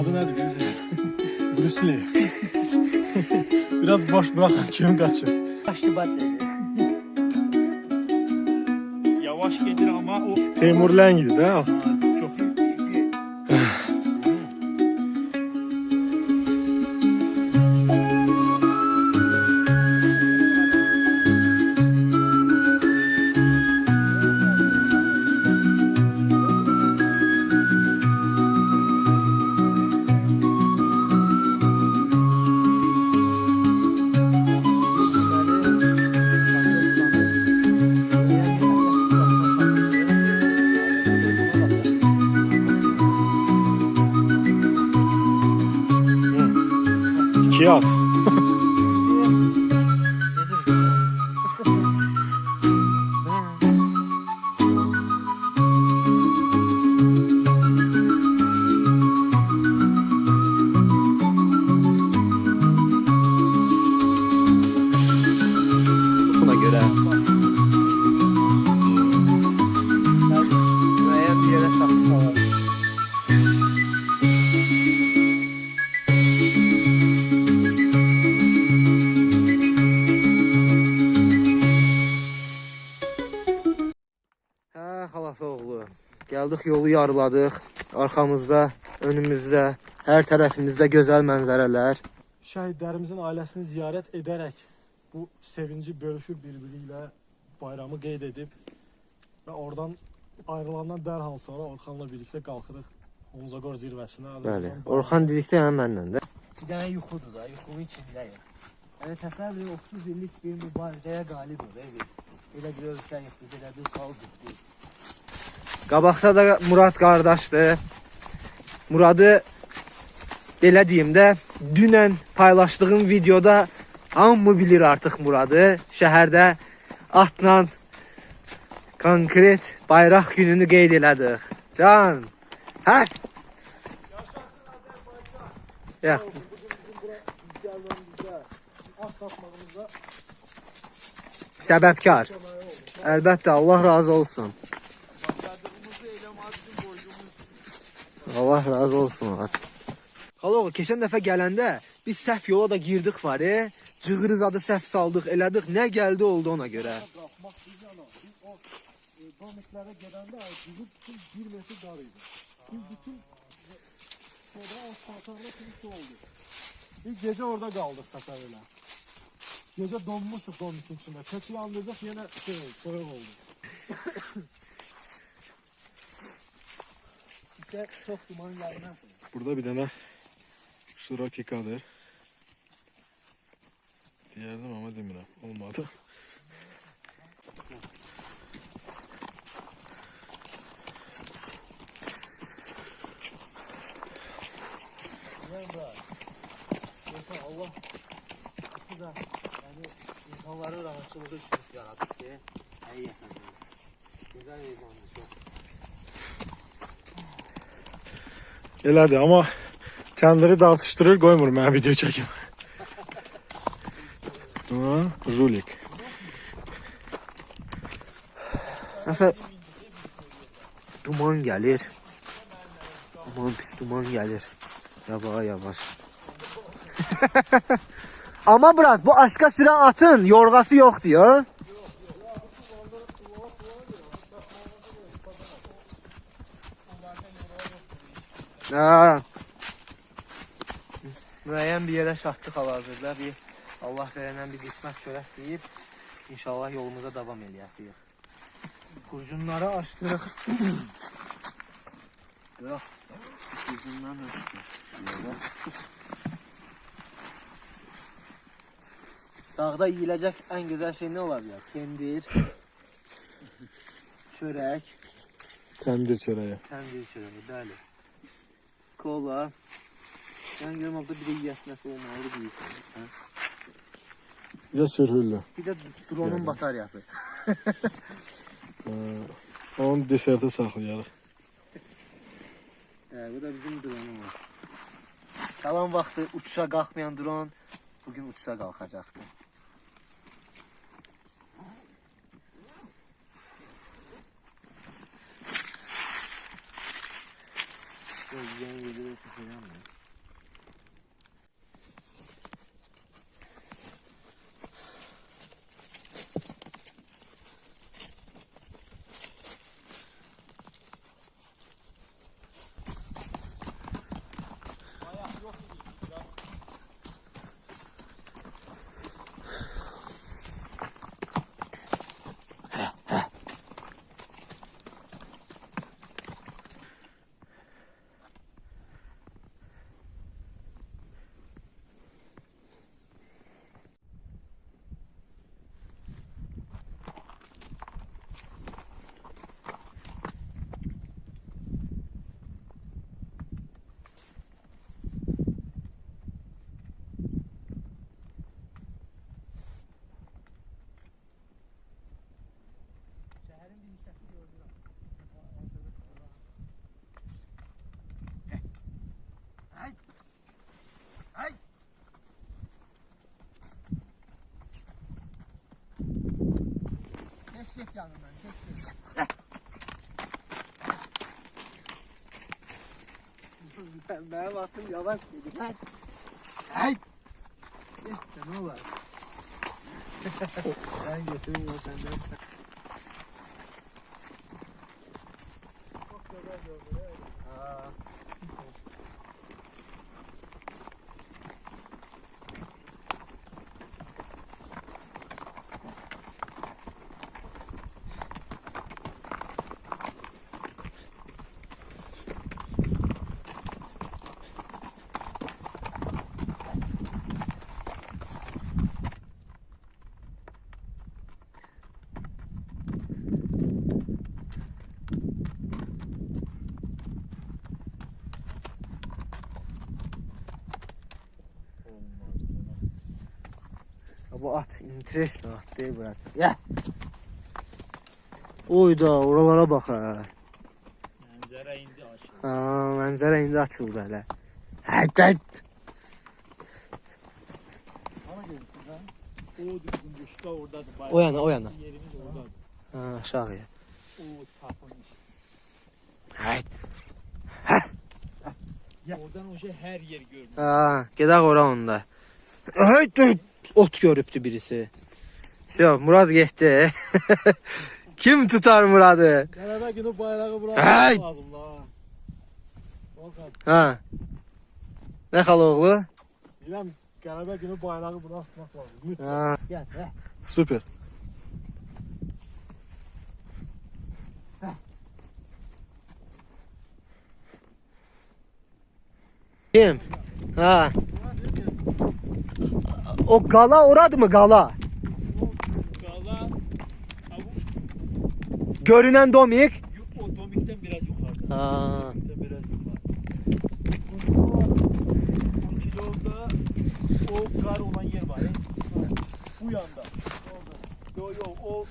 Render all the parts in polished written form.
adı nedir bilirsiniz? Bruce Lee. Biraz boş bırakın kim kaçır. Başlı bacı. Yavaş gelir ama o... Teymur Lengidi de o. Çok... İkiye at. Buna göre. Buraya bir yere satışmalar. Hə, xalası oğlu. Gəldik, yolu yarıladıq. Arxamızda, önümüzdə, hər tərəfimizdə gözəl mənzərələr. Şəhidlərimizin ailəsini ziyarət edərək bu sevinci bölüşüb birbiriyle bayramı qeyd edib və oradan ayrılandan dərhal sonra Orxanla birlikdə qalxırıq Onzagor zirvəsinə. Bəli, Orxan dedikdə yəni mənlə də. Bir dənə yuxudur da, yuxunun içindəyim. Yəni təsəvvür edin, 30 illik bir mübarizəyə qalib olur. Elə bir ölkəyikdir, elə bir xalqdır. Qabaqda da Murad qardaşdır. Muradı belə deyim də, dünən paylaşdığım videoda hamı bilir artıq Muradı. Şəhərdə atla konkret bayraq gününü qeyd elədik. Can, hə? Ya. Səbəbkar. Əlbəttə, Allah razı olsun. Allah razı olsun. Xaloğu, keçən dəfə gələndə biz səhv yola da girdik var, cığırız adı səhv saldıq, elədik, nə gəldi oldu ona görə. Qalxmaq bir yana, biz o domitlərə gedəndə bizim bütün 1 metr dar idi. Biz bütün sonra asfaltlarla kimisi oldu. Biz gece orada qaldıq təsəvvürlə. Gece donmuşuq domitin içində. Keçi yandırdıq, yenə soyuq oldu. Çox duman gəlməz. Burada bir tane Şurakikadır. Diyerdim ama demirəm. Olmadı. Allah bu da yani insanları rahatçılığı üçün yaratdı ki, həqiqətən gözəl heyvandır çox. Elədir ama kendileri tartıştırır koymur mən video çekim. Julik. Nəsə duman gəlir. Aman pis duman gəlir. Yavaş yavaş. Ama Murat, bu aska sürən atın yorğası yoxdur ya. Müəyyən bir yerə çatdıq hal-hazırda. Bir Allah verənən bir qismət çörək deyib, inşallah yolumuza davam eləyəsirik. Kurcunları açdıq. Yox, kurcunları açdıq. Dağda yiyiləcək ən gözəl şey nə ola bilər? Pendir, çörək. Tendir çöreği. Pendir çörəyi, bəli. Kola. Ben görüm orada bir de yiyəsinəsi olmalı deyirsən. Ya sürhüllü. Bir de drone'un bataryası. Onu deserte saklayalım. Bu da bizim drone'umuz. Kalan vaxtı uçuşa qalxmayan drone bugün uçuşa qalxacaqdır. Yiyen yedirir böyle çekeceğim ya. Şəhərin bir hissəsi gördüm. Ay. Ay. Geç git yanından, geç git. Benim atım yavaş gidiyor. Lan. Ay. İşte ne olur. Ben götüreyim o senden. Çok güzel gördü. Aa. Bu at interesting at değil Murat. Ya. Oyda oralara bak ha. Mənzərə indi açıldı. Ha, mənzərə indi açıldı hələ. Həyt. Hara gelmişsin sen? O düzgün düşdü oradadır. Bayağı O yana, o yana. Yerimiz oradadır. Ha, aşağıya. O tapılmış. Həyt. Oradan o şey her yer görünür. Ha, gedək ora onda. Həyt. Ot görübdü birisi. Murad getdi. Kim tutar Murad'ı? Qələbə günü bayrağı Hey! bırakmak lazım la. Volkan. Ha. Ne xal oğlu? Biləm, qələbə günü bayrağı bırakmak lazım. Lütfen. Ha. Gel. Süper. Kim? Ha. O gala oradı mı gala? Qala Görünen domik. o domikten biraz yukarıda. Ha. Domikten biraz yukarı. Bu kiloda o kar olan yer var. Bu yanda. Yo o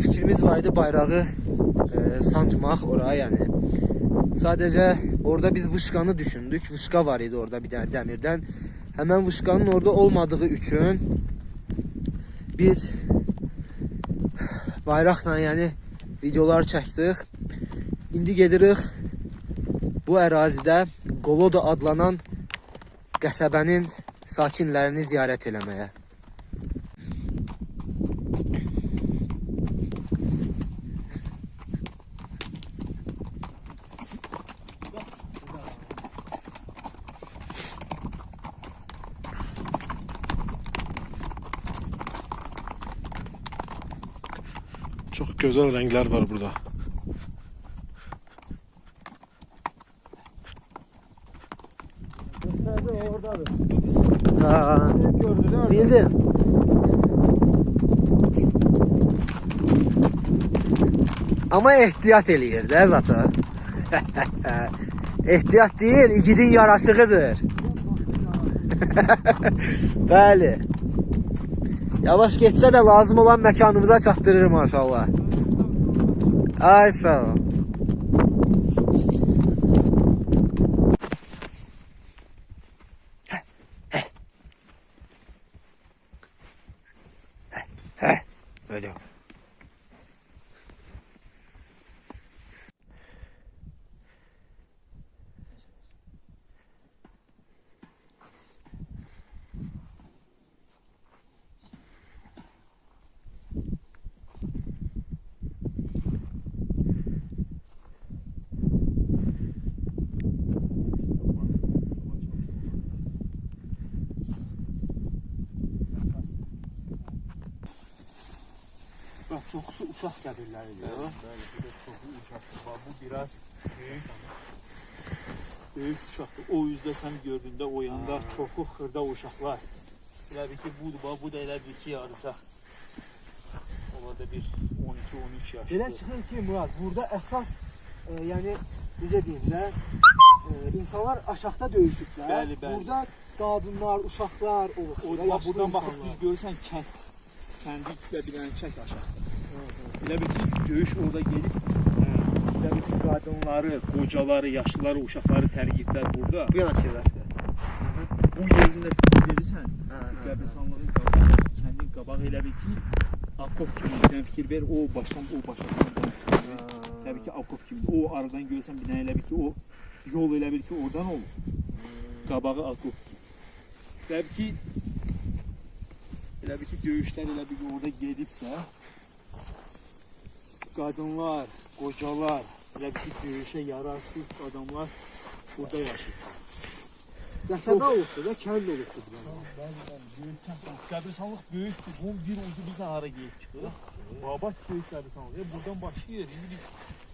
fikrimiz var idi bayrağı sancmaq oraya yani. Sadece orada biz vışkanı düşündük. Vışka var idi orada bir tane demirden. Hemen vışkanın orada olmadığı üçün biz bayraqla yani videolar çəkdik. İndi gedirik bu ərazidə Qoloda adlanan qəsəbənin sakinlərini ziyarət eləməyə. Çok güzel renkler var burada. Gösterdi oradadır. Ha, Gördü değil mi? bildim. Ama ehtiyat eləyir də zata. Ehtiyat deyil, igidin yaraşığıdır. Bəli. Yavaş geçsə də lazım olan məkanımıza çatdırır maşallah. Ay sağ ol. Böyle. Bak çoxusu uşaq qəbirləridir. Bu biraz böyük uşaqdır. O üzdə sən gördündə o yanda çoxu xırda uşaqlar. Elə bir ki budur, bax bu da elə bir ki yarısa. Ola da bir 12-13 yaşlı. Belə çıxır ki Murad, burada əsas yəni necə deyim də insanlar aşağıda döyüşüblər. Bəli, bəli. Burada qadınlar, uşaqlar olur. O buradan baxıb düz görürsən kəndi və bir dənə çək aşağı. Elə bir ki döyüş orada gelib. Elə bir ki qadınları, qocaları, yaşlıları, uşaqları tərgiblər burada. Bu yana çevrəsi. Bu yerində fikir verirsən, qəbristanlığın qabağı, kəndin qabağı elə bir ki akop kimi bir fikir ver, o başdan o başa. Təbii ki akop kimi. O aradan görsən bir dənə elə bir ki o yol elə bir ki oradan olur. Qabağı akop. Elə bir ki döyüşlər elə bir ki orada gedibsə qadınlar, qocalar, elə bir ki döyüşə yararsız adamlar burada yaşayır. Qəsəbə olubdur da, kənd olubdur. Böyük kənd. Qəbristanlıq böyükdür. Bunun bir ucu bizə hara geyib çıxır. Babat böyük qəbristanlıq. Buradan başlayır. İndi biz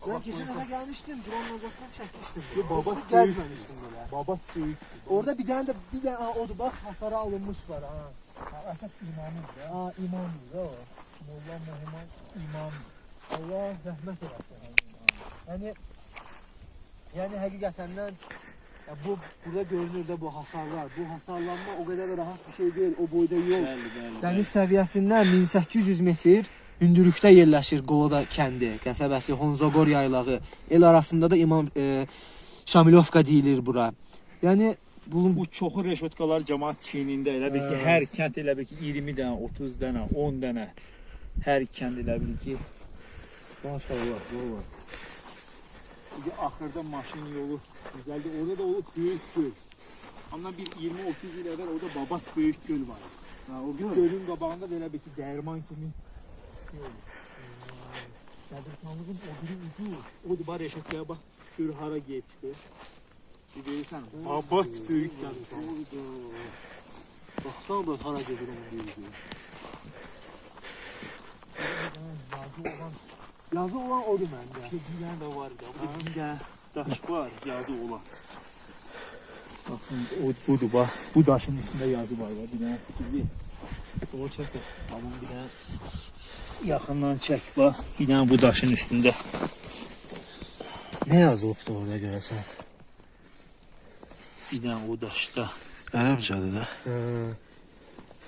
Ben geçen defa gelmiştim, drone uzaktan çekmiştim. Yo, Babat gezmemiştim böyle. Babat böyük. Orada bir tane odu bak hasara alınmış var ha. Əsas imamız da. Ha imamdır da o. Molla Mehman imam. Allah rəhmət eləsin. Yani həqiqətəndən ya burada görünür de bu hasarlar. Bu hasarlanma o kadar da rahat bir şey değil. O boyda yol. Bəli. Dəniz səviyyəsindən 1800 metr hündürlükdə yerləşir Qoloda kəndi, qəsəbəsi, Honzogor yaylağı. El arasında da İmam Şamilovka deyilir bura. Yəni Bu çoxu reşotkalar cemaat çiynində elə bir ki hər kənd elə bir ki 20 dənə, 30 dənə, 10 dənə hər kənd elə bir ki maşallah yol var. bir axırda maşın yolu güzeldi. Orada da olur böyük göl. Amma bir 20-30 il əvvəl orada Babat böyük göl var. Ha o göl. Gölün qabağında da elə bir ki dərman kimi qəbristanlığın o biri ucu. O da reşotkaya bax gör hara gedib çıxır. Bir verirsən Babat böyük qəbristanlıq. Baxsan da hara gedir onun böyüyü. Yazı olan odur məndə. Bir dənə də var da. Bir dənə daş var yazı olan. Baxın o budur bax. Bu daşın üstündə yazı var. Bir dənə fikirli. O çəkir. Tamam bir dənə yaxından çək bax. Bir dənə bu daşın üstündə. Ne yazılıbdı orada görəsən? Bir dənə o daşda. Ərəbcədir də.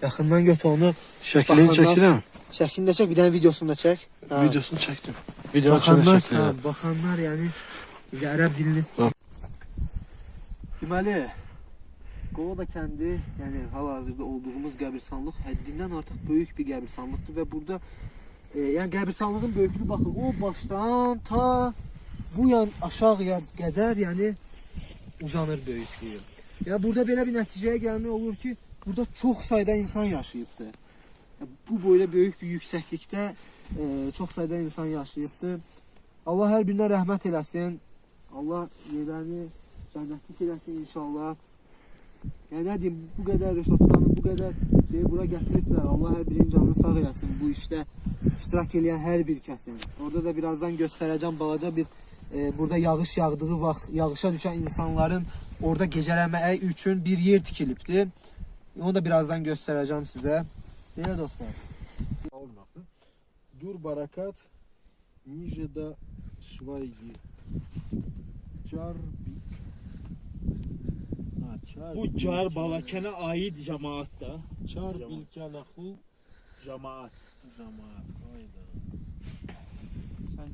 Yaxından götür onu. Şəklini çəkirəm. Şəklini də çək, bir dənə videosunu da çək. Ha. Videosunu çektim. Videonun içine Baxanlar, çektim. hə, baxanlar yəni indi ərəb dilini. Deməli, Qovada kəndi, yəni hal-hazırda olduğumuz qəbirstanlıq həddindən artıq böyük bir qəbirstanlıqdır və burada yəni qəbirstanlığın böyüklüyü baxın, o başdan ta bu yan aşağıya qədər yəni uzanır böyüklüyü. Yəni burada belə bir nəticəyə gəlmək olur ki, burada çox sayda insan yaşayıbdır. Bu boyda böyük bir yüksəklikdə çox sayda insan yaşayıbdır. Allah hər birinə rəhmət eləsin. Allah yerlərini cənnətlik eləsin inşallah. Yəni nə deyim, bu qədər reşotkanı, bu qədər şeyi bura gətiriblər. Allah hər birinin canını sağ eləsin bu işdə iştirak edən hər bir kəsin. Orada da birazdan göstərəcəm balaca bir burada yağış yağdığı vaxt yağışa düşən insanların orada gecələməyi üçün bir yer tikilibdir. Onu da birazdan göstərəcəm sizə. Belə dostlar. Olmadı. Dur barakat Nijeda Şvaygi. Çar Bu Car Balakənə aid cəmaat da. Çar Bilkanahu Cəmaat. Cemaat. Hayda. Sən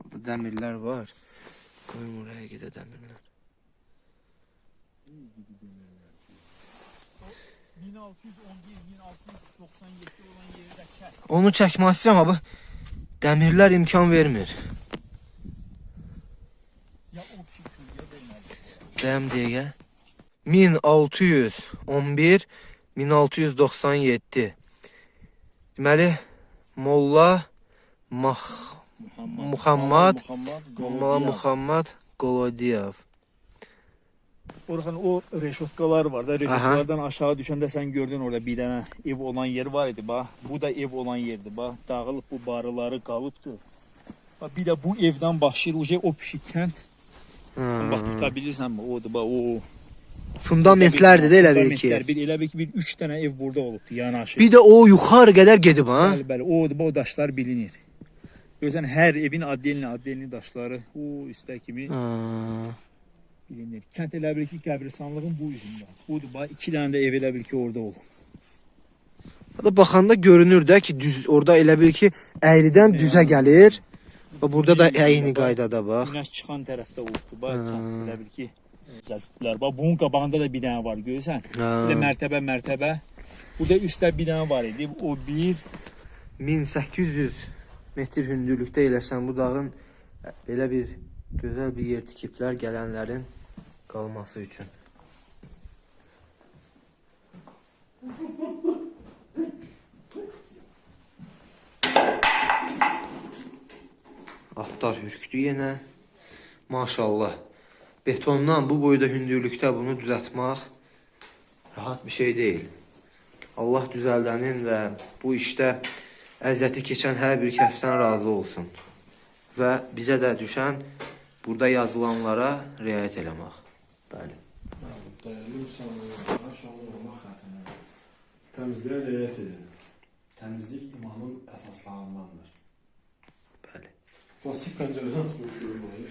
Burada dəmirlər var. Qoyun oraya gedə dəmirlər. 1611-1697 olan yerdə kəs. Onu çəkmək istəyirəm amma dəmirlər imkan vermir. Ya o şəkildə verməli. Dəyəm deyə. 1611-1697. Deməli Molla Muhammad Golodiyev. Orxan o reşotkalar var da, reşotkalardan aşağı düşəndə sən gördün orada bir dənə ev olan yer var idi bax. Bu da ev olan yerdir bax. Dağılıb bu barıları qalıbdı. Bax bir də bu evdən başlayır o pişik kənd. Sən bax tuta bilirsənmi? Odur bax o Fundamentlərdir də elə bil ki. Elə bil ki bir 3 dənə ev burada olubdu yanaşı. Bir də o yuxarı qədər gedib ha. Bəli, bəli. O daşlar bilinir. Görsən hər evin addelini daşları o üstə kimi bilinir. Kənd elə bil ki qəbirstanlığın bu üzündə. Budur bax 2 dənə də ev elə bil ki orada olub. Hətta baxanda görünür də ki düz orada elə bil ki əyridən düzə gəlir. Və burada da eyni qaydada bax. Günəş çıxan tərəfdə olubdu. Bax kənd elə bil ki düzəltdilər. Bax bunun qabağında da bir dənə var görürsən. Bir də mərtəbə. Burada üstdə bir dənə var idi. O 1800 metr hündürlükdə eləsən bu dağın belə bir gözəl bir yer tikiblər gələnlərin qalması üçün. Atlar hürkdü yenə. Maşallah. Betondan bu boyda hündürlükdə bunu düzəltmək rahat bir şey deyil. Allah düzəldənin və bu işdə əziyyəti keçən hər bir kəsdən razı olsun. Və bizə də düşən burada yazılanlara riayət eləmək. Bəli. Dəyərli müsəlmanlar, olmaq xatirinə təmizliyə riayət edin. Təmizlik imanın əsaslarındandır. Bəli. Plastik pəncərədən soyuyorum burayı.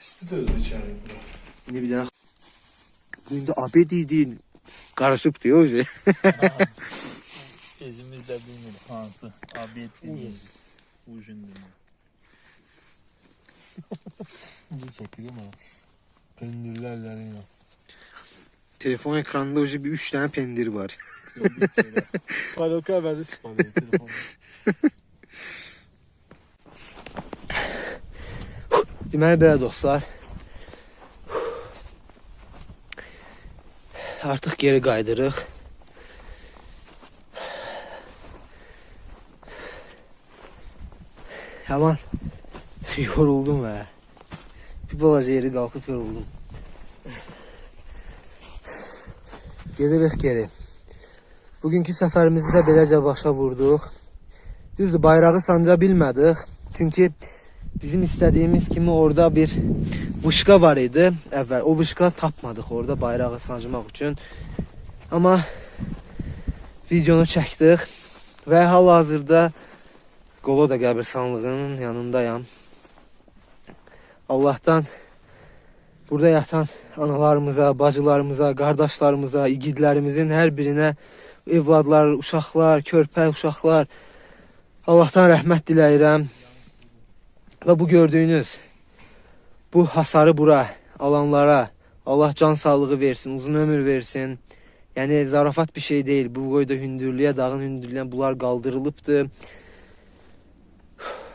İsti də özü içəri bura. İndi bir dənə bu indi abed idi. Qarışıb diyor o şey. Ezimiz də bilmir hansı abid deyil. Ujundur. Bu çəkiləm ha. Pendirlərlərin ya. Telefon ekranında ucu bir 3 dənə pendir var. Tarılka əvəzi istifadə edir telefonda. Deməli belə dostlar. Artıq geri qaydırıq. Yaman yoruldum və bir balaca yeri qalxıb yoruldum. Gedirik geri. Bugünkü səfərimizi də beləcə başa vurduq. Düzdür, bayrağı sanca bilmədik. Çünki bizim istədiyimiz kimi orada bir vışqa var idi. Əvvəl o vışqa tapmadıq orada bayrağı sancmaq üçün. Amma videonu çəkdik. Və hal-hazırda Qoloda qəbirstanlığının yanındayam. Allahdan burada yatan analarımıza, bacılarımıza, qardaşlarımıza, igidlərimizin hər birinə evladlar, uşaqlar, körpə uşaqlar Allahdan rəhmət diləyirəm. Və bu gördüyünüz bu hasarı bura alanlara Allah can sağlığı versin, uzun ömür versin. Yəni zarafat bir şey deyil. Bu boyda hündürlüyə, dağın hündürlüyünə bunlar qaldırılıbdı.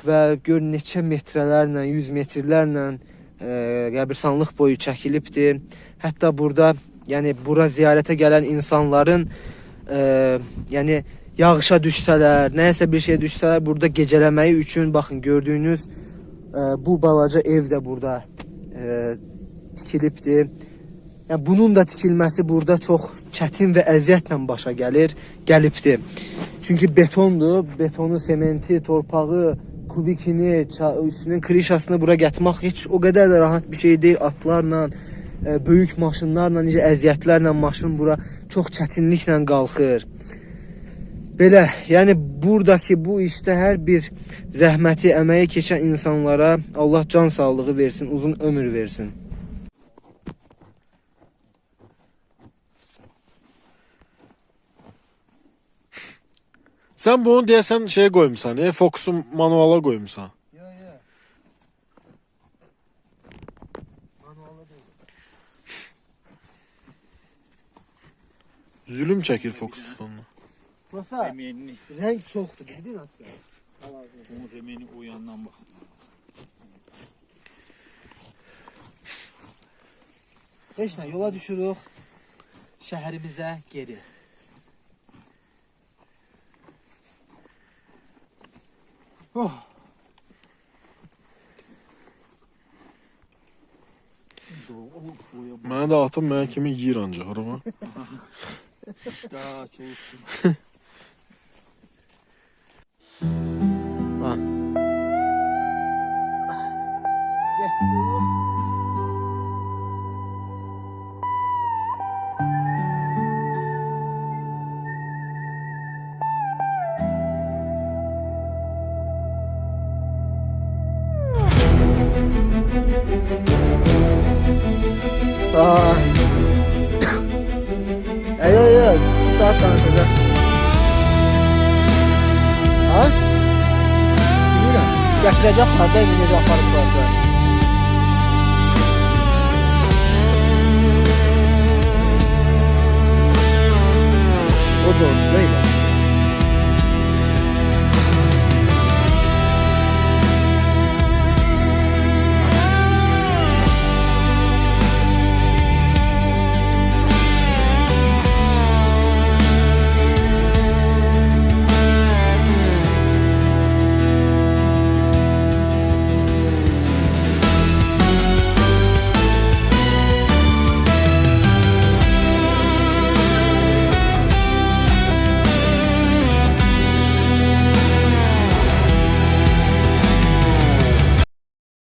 Və gör neçə metrlərlə, 100 metrlərlə qəbirstanlıq boyu çəkilibdi. Hətta burada, yəni bura ziyarətə gələn insanların yəni yağışa düşsələr, nəyəsə bir şey düşsələr burada gecələməyi üçün baxın gördüyünüz bu balaca ev də burada tikilibdi. Yəni bunun da tikilməsi burada çox çətin və əziyyətlə başa gəlibdi. Çünki betondur, betonu, sementi, torpağı, kubikini, üstünün krişasını bura gətirmək heç o qədər də rahat bir şey deyil. Atlarla, böyük maşınlarla, necə əziyyətlərlə maşın bura çox çətinliklə qalxır. Belə, yəni buradakı bu işdə hər bir zəhməti, əməyi keçən insanlara Allah can sağlığı versin, uzun ömür versin. Sen bunu deyəsən şeye koymuşsan, Fox'u manuala koymuşsan. Yo. Manuala deyil. Zülüm çəkir Fox tutanla. Burası Remeni, renk çoxdur, bildin aslında. onun remeni o yandan bak. Heç nə, yola düşürük şəhərimizə geri. Mənə də atım mənə kimi yiyir ancaq araba. İşte çalışsın. Getdik. Yok. 2 saat danışacaq. Ha? Bilirəm. Gətirəcəklər də necə aparıb qalsa. O zorunda ilə.